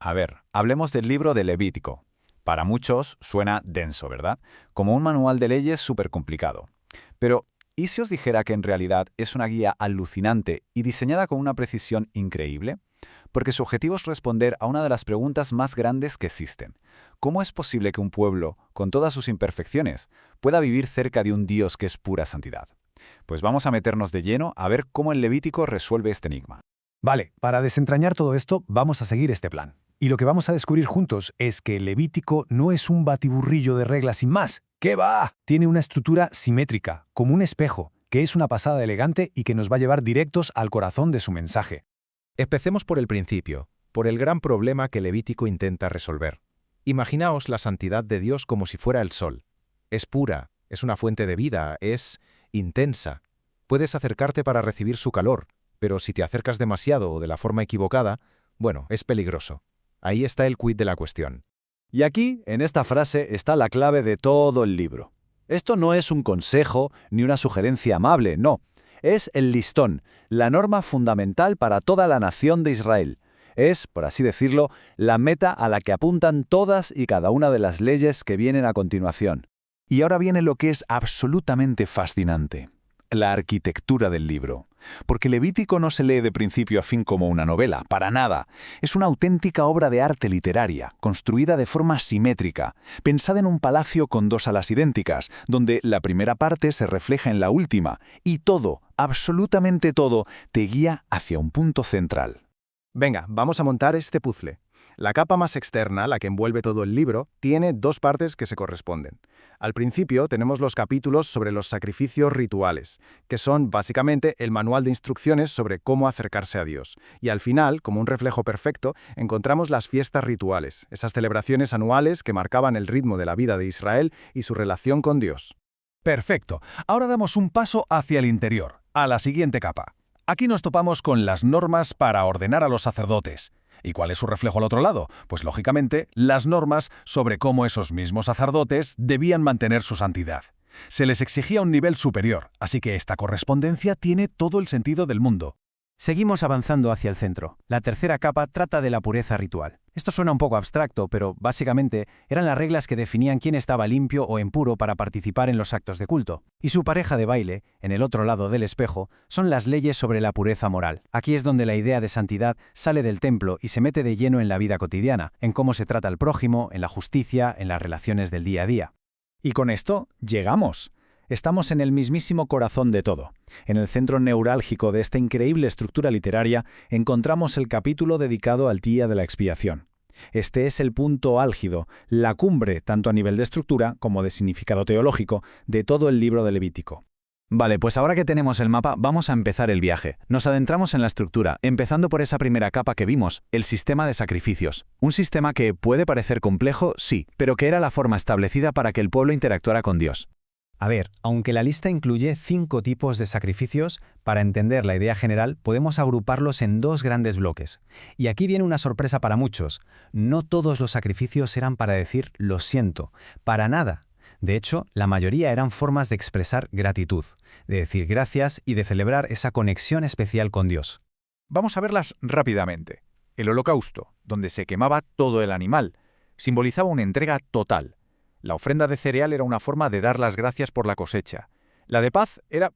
A ver, hablemos del libro de Levítico. Para muchos suena denso, ¿verdad? Como un manual de leyes súper complicado. Pero, ¿y si os dijera que en realidad es una guía alucinante y diseñada con una precisión increíble? Porque su objetivo es responder a una de las preguntas más grandes que existen. ¿Cómo es posible que un pueblo, con todas sus imperfecciones, pueda vivir cerca de un Dios que es pura santidad? Pues vamos a meternos de lleno a ver cómo el Levítico resuelve este enigma. Vale, para desentrañar todo esto, vamos a seguir este plan. Y lo que vamos a descubrir juntos es que el Levítico no es un batiburrillo de reglas sin más. ¿Qué va? Tiene una estructura simétrica, como un espejo, que es una pasada elegante y que nos va a llevar directos al corazón de su mensaje. Empecemos por el principio, por el gran problema que Levítico intenta resolver. Imaginaos la santidad de Dios como si fuera el sol. Es pura, es una fuente de vida, es intensa. Puedes acercarte para recibir su calor, pero si te acercas demasiado o de la forma equivocada, bueno, es peligroso. Ahí está el quid de la cuestión. Y aquí, en esta frase, está la clave de todo el libro. Esto no es un consejo ni una sugerencia amable, no. Es el listón, la norma fundamental para toda la nación de Israel. Es, por así decirlo, la meta a la que apuntan todas y cada una de las leyes que vienen a continuación. Y ahora viene lo que es absolutamente fascinante: la arquitectura del libro. Porque Levítico no se lee de principio a fin como una novela, para nada. Es una auténtica obra de arte literaria, construida de forma simétrica, pensada en un palacio con dos alas idénticas, donde la primera parte se refleja en la última, y todo, absolutamente todo, te guía hacia un punto central. Venga, vamos a montar este puzzle. La capa más externa, la que envuelve todo el libro, tiene dos partes que se corresponden. Al principio tenemos los capítulos sobre los sacrificios rituales, que son básicamente el manual de instrucciones sobre cómo acercarse a Dios. Y al final, como un reflejo perfecto, encontramos las fiestas rituales, esas celebraciones anuales que marcaban el ritmo de la vida de Israel y su relación con Dios. Perfecto. Ahora damos un paso hacia el interior, a la siguiente capa. Aquí nos topamos con las normas para ordenar a los sacerdotes. ¿Y cuál es su reflejo al otro lado? Pues lógicamente, las normas sobre cómo esos mismos sacerdotes debían mantener su santidad. Se les exigía un nivel superior, así que esta correspondencia tiene todo el sentido del mundo. Seguimos avanzando hacia el centro. La tercera capa trata de la pureza ritual. Esto suena un poco abstracto, pero básicamente eran las reglas que definían quién estaba limpio o impuro para participar en los actos de culto. Y su pareja de baile, en el otro lado del espejo, son las leyes sobre la pureza moral. Aquí es donde la idea de santidad sale del templo y se mete de lleno en la vida cotidiana, en cómo se trata al prójimo, en la justicia, en las relaciones del día a día. Y con esto llegamos. Estamos en el mismísimo corazón de todo. En el centro neurálgico de esta increíble estructura literaria encontramos el capítulo dedicado al Día de la Expiación. Este es el punto álgido, la cumbre, tanto a nivel de estructura como de significado teológico, de todo el libro de Levítico. Vale, pues ahora que tenemos el mapa, vamos a empezar el viaje. Nos adentramos en la estructura, empezando por esa primera capa que vimos, el sistema de sacrificios. Un sistema que puede parecer complejo, sí, pero que era la forma establecida para que el pueblo interactuara con Dios. A ver, aunque la lista incluye 5 tipos de sacrificios, para entender la idea general podemos agruparlos en 2 grandes bloques. Y aquí viene una sorpresa para muchos. No todos los sacrificios eran para decir «lo siento», para nada. De hecho, la mayoría eran formas de expresar gratitud, de decir gracias y de celebrar esa conexión especial con Dios. Vamos a verlas rápidamente. El holocausto, donde se quemaba todo el animal, simbolizaba una entrega total. La ofrenda de cereal era una forma de dar las gracias por la cosecha. La de paz era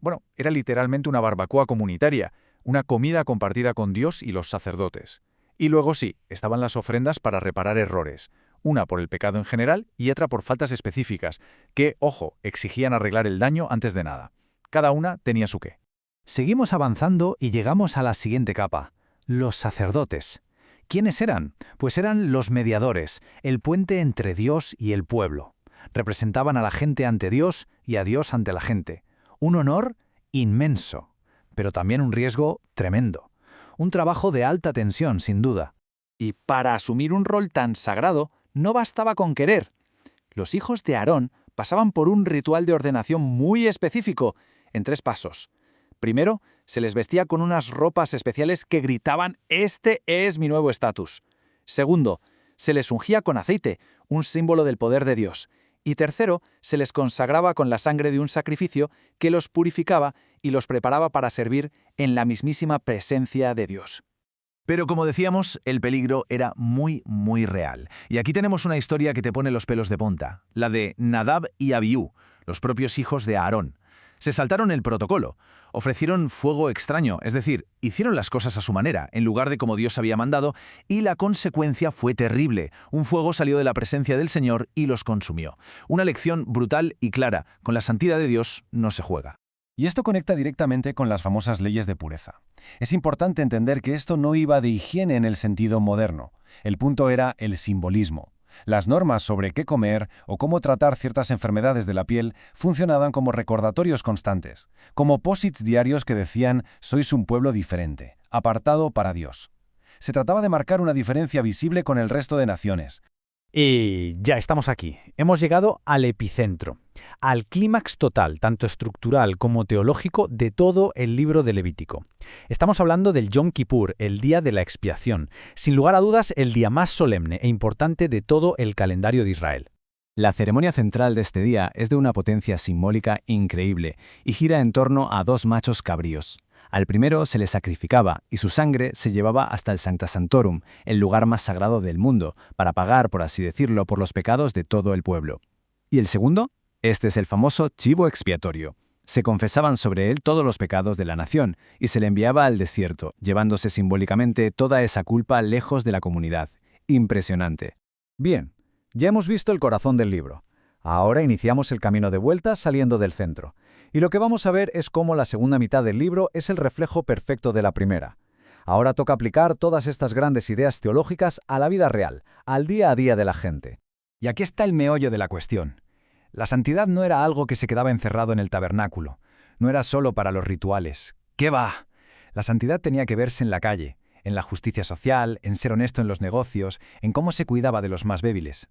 literalmente una barbacoa comunitaria, una comida compartida con Dios y los sacerdotes. Y luego sí, estaban las ofrendas para reparar errores, una por el pecado en general y otra por faltas específicas, que, ojo, exigían arreglar el daño antes de nada. Cada una tenía su qué. Seguimos avanzando y llegamos a la siguiente capa, los sacerdotes. ¿Quiénes eran? Pues eran los mediadores, el puente entre Dios y el pueblo. Representaban a la gente ante Dios y a Dios ante la gente. Un honor inmenso, pero también un riesgo tremendo. Un trabajo de alta tensión, sin duda. Y para asumir un rol tan sagrado, no bastaba con querer. Los hijos de Aarón pasaban por un ritual de ordenación muy específico, en 3 pasos. Primero, se les vestía con unas ropas especiales que gritaban «Este es mi nuevo estatus». Segundo, se les ungía con aceite, un símbolo del poder de Dios. Y tercero, se les consagraba con la sangre de un sacrificio que los purificaba y los preparaba para servir en la mismísima presencia de Dios. Pero como decíamos, el peligro era muy, muy real. Y aquí tenemos una historia que te pone los pelos de punta, la de Nadab y Abiú, los propios hijos de Aarón. Se saltaron el protocolo, ofrecieron fuego extraño, es decir, hicieron las cosas a su manera, en lugar de como Dios había mandado, y la consecuencia fue terrible. Un fuego salió de la presencia del Señor y los consumió. Una lección brutal y clara, con la santidad de Dios no se juega. Y esto conecta directamente con las famosas leyes de pureza. Es importante entender que esto no iba de higiene en el sentido moderno. El punto era el simbolismo. Las normas sobre qué comer o cómo tratar ciertas enfermedades de la piel funcionaban como recordatorios constantes, como posits diarios que decían «sois un pueblo diferente, apartado para Dios». Se trataba de marcar una diferencia visible con el resto de naciones. Y ya estamos aquí. Hemos llegado al epicentro, al clímax total, tanto estructural como teológico, de todo el libro de Levítico. Estamos hablando del Yom Kippur, el día de la expiación, sin lugar a dudas el día más solemne e importante de todo el calendario de Israel. La ceremonia central de este día es de una potencia simbólica increíble y gira en torno a 2 machos cabríos. Al primero se le sacrificaba y su sangre se llevaba hasta el Sancta Sanctorum, el lugar más sagrado del mundo, para pagar, por así decirlo, por los pecados de todo el pueblo. ¿Y el segundo? Este es el famoso chivo expiatorio. Se confesaban sobre él todos los pecados de la nación y se le enviaba al desierto, llevándose simbólicamente toda esa culpa lejos de la comunidad. Impresionante. Bien, ya hemos visto el corazón del libro. Ahora iniciamos el camino de vuelta saliendo del centro. Y lo que vamos a ver es cómo la segunda mitad del libro es el reflejo perfecto de la primera. Ahora toca aplicar todas estas grandes ideas teológicas a la vida real, al día a día de la gente. Y aquí está el meollo de la cuestión. La santidad no era algo que se quedaba encerrado en el tabernáculo. No era solo para los rituales. ¿Qué va? La santidad tenía que verse en la calle, en la justicia social, en ser honesto en los negocios, en cómo se cuidaba de los más débiles.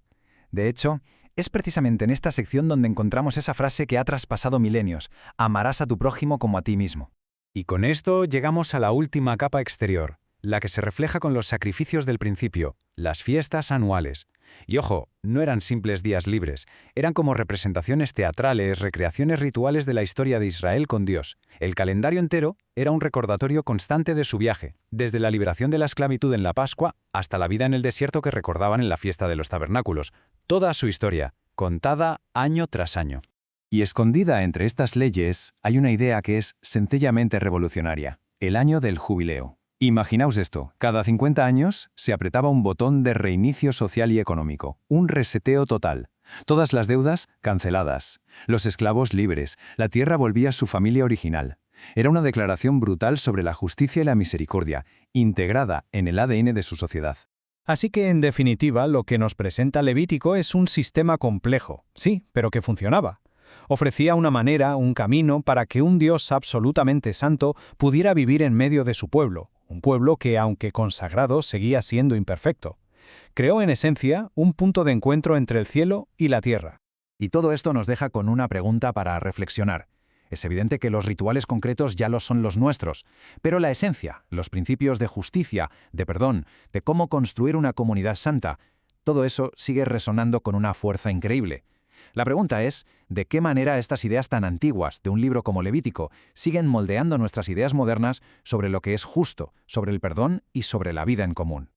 De hecho, es precisamente en esta sección donde encontramos esa frase que ha traspasado milenios: amarás a tu prójimo como a ti mismo. Y con esto llegamos a la última capa exterior, la que se refleja con los sacrificios del principio, las fiestas anuales. Y ojo, no eran simples días libres, eran como representaciones teatrales, recreaciones rituales de la historia de Israel con Dios. El calendario entero era un recordatorio constante de su viaje, desde la liberación de la esclavitud en la Pascua hasta la vida en el desierto que recordaban en la fiesta de los tabernáculos. Toda su historia, contada año tras año. Y escondida entre estas leyes hay una idea que es sencillamente revolucionaria: el año del jubileo. Imaginaos esto, cada 50 años se apretaba un botón de reinicio social y económico, un reseteo total. Todas las deudas canceladas, los esclavos libres, la tierra volvía a su familia original. Era una declaración brutal sobre la justicia y la misericordia, integrada en el ADN de su sociedad. Así que, en definitiva, lo que nos presenta Levítico es un sistema complejo, sí, pero que funcionaba. Ofrecía una manera, un camino para que un Dios absolutamente santo pudiera vivir en medio de su pueblo, un pueblo que, aunque consagrado, seguía siendo imperfecto. Creó, en esencia, un punto de encuentro entre el cielo y la tierra. Y todo esto nos deja con una pregunta para reflexionar. Es evidente que los rituales concretos ya lo son los nuestros, pero la esencia, los principios de justicia, de perdón, de cómo construir una comunidad santa, todo eso sigue resonando con una fuerza increíble. La pregunta es, ¿de qué manera estas ideas tan antiguas de un libro como Levítico siguen moldeando nuestras ideas modernas sobre lo que es justo, sobre el perdón y sobre la vida en común?